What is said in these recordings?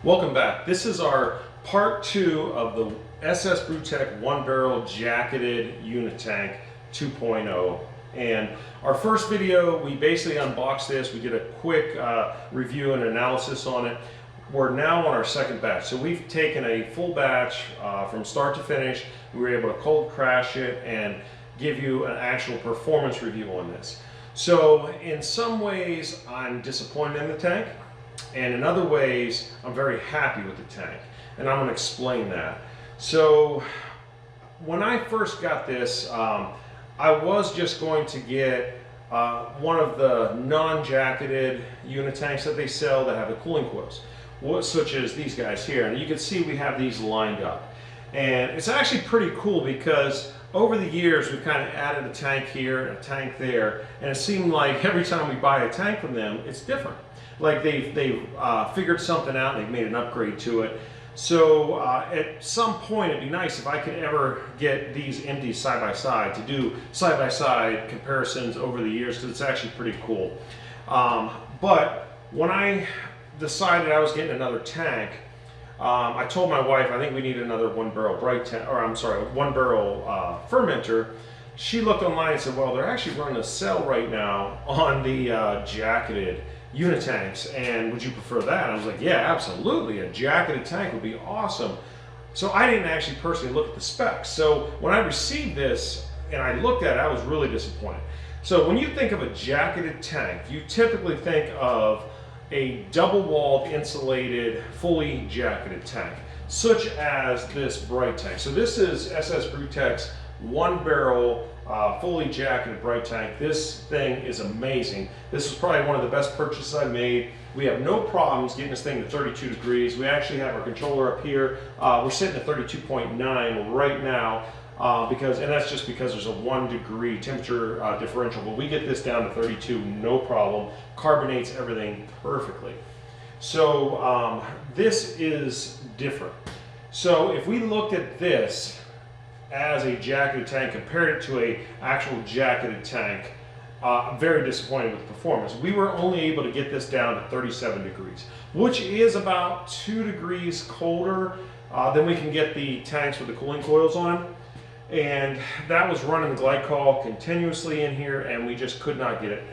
Welcome back. This is our part 2 of the SSbrewtech 1-barrel jacketed Unitank 2.0. And our first video, we basically unboxed this. We did a quick review and analysis on it. We're now on our second batch. So we've taken a full batch from start to finish. We were able to cold crash it and give you an actual performance review on this. So in some ways, I'm disappointed in the tank. And in other ways, I'm very happy with the tank, and I'm going to explain that. So when I first got this, I was just going to get one of the non-jacketed Unitanks that they sell that have the cooling coils, such as these guys here. And you can see we have these lined up. And it's actually pretty cool because over the years, we've kind of added a tank here, a tank there, and it seemed like every time we buy a tank from them, it's different. Like they've figured something out, they've made an upgrade to it. So at some point it'd be nice if I could ever get these empties side by side to do side by side comparisons over the years, because it's actually pretty cool. But when I decided I was getting another tank, I told my wife I think we need another 1-barrel fermenter. She looked online and said, well, they're actually running a sale right now on the jacketed Unitanks, and would you prefer that? And I was like, yeah, absolutely, a jacketed tank would be awesome. So I didn't actually personally look at the specs. So when I received this and I looked at it, I was really disappointed. So when you think of a jacketed tank, you typically think of a double-walled, insulated, fully jacketed tank, such as this bright tank. So this is SSbrewtech's 1-barrel fully jacketed bright tank. This thing is amazing. This is probably one of the best purchases I've made. We have no problems getting this thing to 32 degrees. We actually have our controller up here. We're sitting at 32.9 right now, and that's just because there's a 1 degree temperature differential, but we get this down to 32, no problem. Carbonates everything perfectly. So this is different. So if we looked at this as a jacketed tank, compared it to a actual jacketed tank, I'm very disappointed with the performance. We were only able to get this down to 37 degrees, which is about 2 degrees colder than we can get the tanks with the cooling coils on. And that was running the glycol continuously in here, and we just could not get it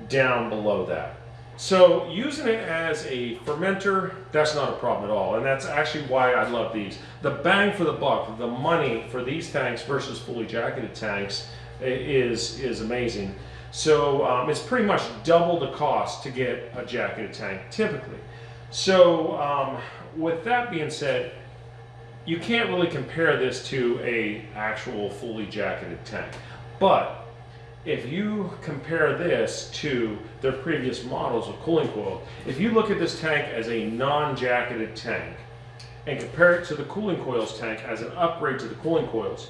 down below that. So using it as a fermenter, that's not a problem at all, and that's actually why I love these. The bang for the buck, the money for these tanks versus fully jacketed tanks is amazing. So it's pretty much double the cost to get a jacketed tank typically. So with that being said, you can't really compare this to a actual fully jacketed tank, but if you compare this to their previous models of cooling coil, if you look at this tank as a non-jacketed tank and compare it to the cooling coils tank as an upgrade to the cooling coils,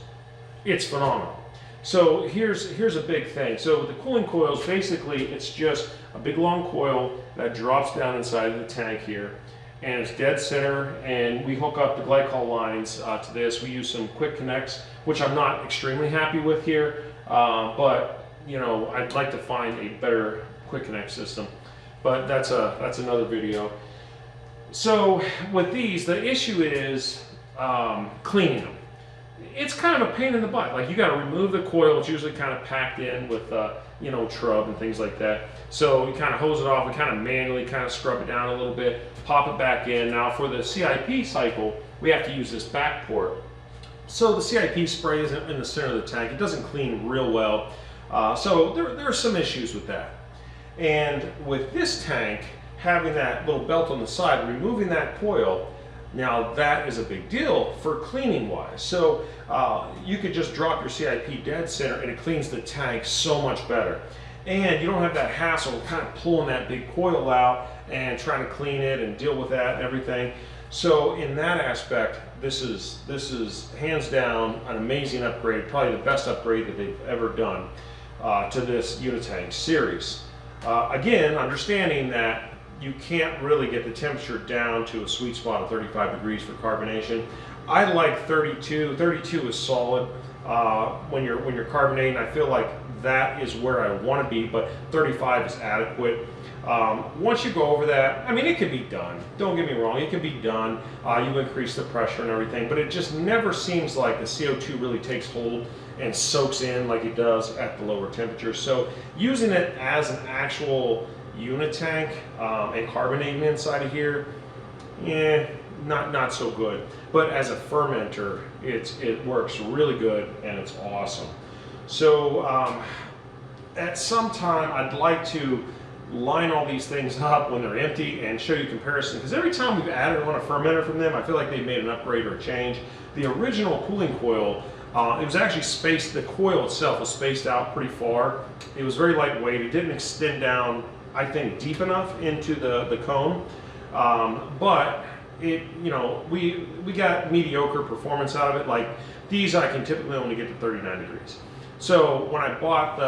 it's phenomenal. So here's a big thing. So with the cooling coils, basically it's just a big long coil that drops down inside of the tank here, and it's dead center, and we hook up the glycol lines to this. We use some quick connects, which I'm not extremely happy with here, but you know, I'd like to find a better quick connect system, but that's another video. So with these, the issue is cleaning them. It's kind of a pain in the butt. Like, you got to remove the coil. It's usually kind of packed in with you know, trub and things like that. So you kind of hose it off and kind of manually kind of scrub it down a little bit, pop it back in. Now for the CIP cycle, we have to use this back port. So the CIP spray is in the center of the tank. It doesn't clean real well. So there are some issues with that. And with this tank, having that little belt on the side, removing that coil, now that is a big deal for cleaning wise. So you could just drop your CIP dead center and it cleans the tank so much better. And you don't have that hassle of kind of pulling that big coil out and trying to clean it and deal with that and everything. So in that aspect, this is hands down an amazing upgrade, probably the best upgrade that they've ever done to this Unitank series. Again, understanding that you can't really get the temperature down to a sweet spot of 35 degrees for carbonation. I like 32. 32 is solid when you're carbonating. I feel like that is where I want to be, but 35 is adequate. Once you go over that, I mean, it can be done. Don't get me wrong, it can be done. You increase the pressure and everything, but it just never seems like the CO2 really takes hold and soaks in like it does at the lower temperature. So using it as an actual Unitank and carbonating inside of here, not so good. But as a fermenter, it works really good and it's awesome. So at some time, I'd like to line all these things up when they're empty and show you comparison, because every time we've added on a fermenter from them, I feel like they've made an upgrade or a change. The original cooling coil, it was actually spaced, the coil itself was spaced out pretty far. It was very lightweight. It didn't extend down, I think, deep enough into the cone, but it, you know, we got mediocre performance out of it. Like these, I can typically only get to 39 degrees. So when I bought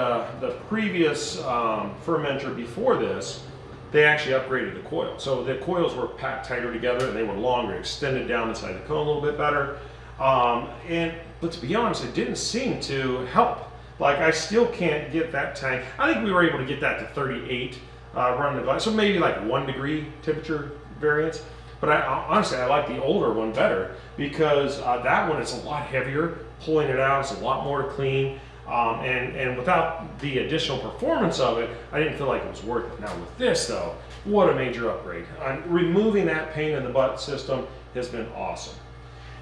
the previous fermenter before this, they actually upgraded the coil. So the coils were packed tighter together and they were longer, extended down inside the cone a little bit better. But to be honest, it didn't seem to help. Like I still can't get that tank. I think we were able to get that to 38 running the glass, so maybe like 1 degree temperature variance. But honestly, I like the older one better because that one is a lot heavier. Pulling it out is a lot more to clean. And without the additional performance of it, I didn't feel like it was worth it. Now with this though, what a major upgrade. Removing that pain in the butt system has been awesome.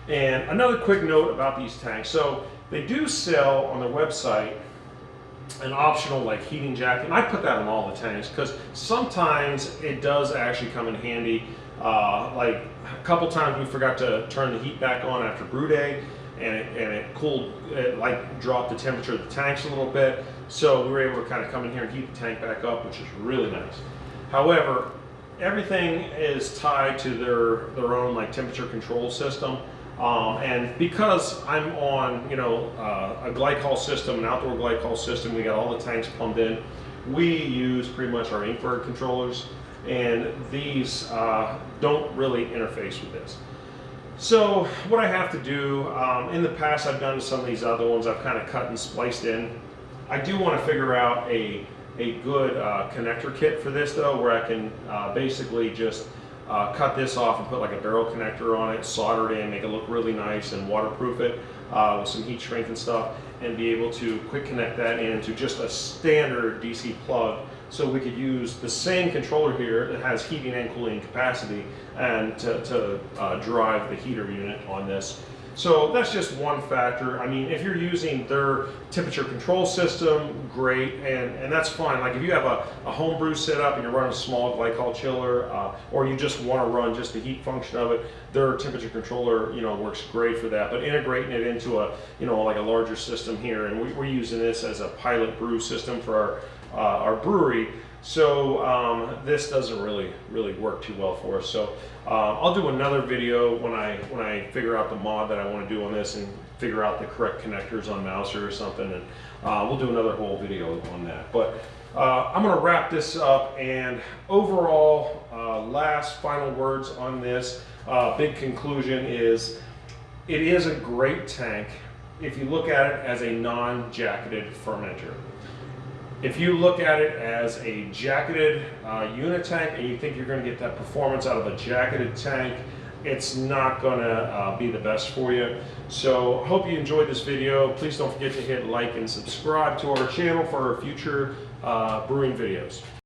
And another quick note about these tanks. So they do sell on their website an optional like heating jacket. And I put that on all the tanks because sometimes it does actually come in handy. Like a couple times we forgot to turn the heat back on after brew day, and it cooled, it like dropped the temperature of the tanks a little bit. So we were able to kind of come in here and heat the tank back up, which is really nice. However, everything is tied to their own like temperature control system. And because I'm on, you know, a glycol system, an outdoor glycol system, we got all the tanks plumbed in. We use pretty much our infrared controllers, and these don't really interface with this. So what I have to do, in the past I've done to some of these other ones, I've kind of cut and spliced in. I do want to figure out a good connector kit for this though, where I can basically just cut this off and put like a barrel connector on it, solder it in, make it look really nice and waterproof it with some heat shrink and stuff, and be able to quick connect that into just a standard DC plug. So we could use the same controller here that has heating and cooling capacity and to drive the heater unit on this. So that's just one factor. I mean, if you're using their temperature control system, great, and that's fine. Like if you have a home brew setup and you're running a small glycol chiller, or you just want to run just the heat function of it, their temperature controller, you know, works great for that. But integrating it into a, you know, like a larger system here, and we're using this as a pilot brew system for our brewery. So this doesn't really work too well for us. So I'll do another video when I figure out the mod that I want to do on this and figure out the correct connectors on Mouser or something, and we'll do another whole video on that. But I'm going to wrap this up, and overall, last final words on this. Big conclusion is it is a great tank if you look at it as a non-jacketed fermenter. If you look at it as a jacketed Unitank and you think you're going to get that performance out of a jacketed tank, it's not going to be the best for you. So hope you enjoyed this video. Please don't forget to hit like and subscribe to our channel for our future brewing videos.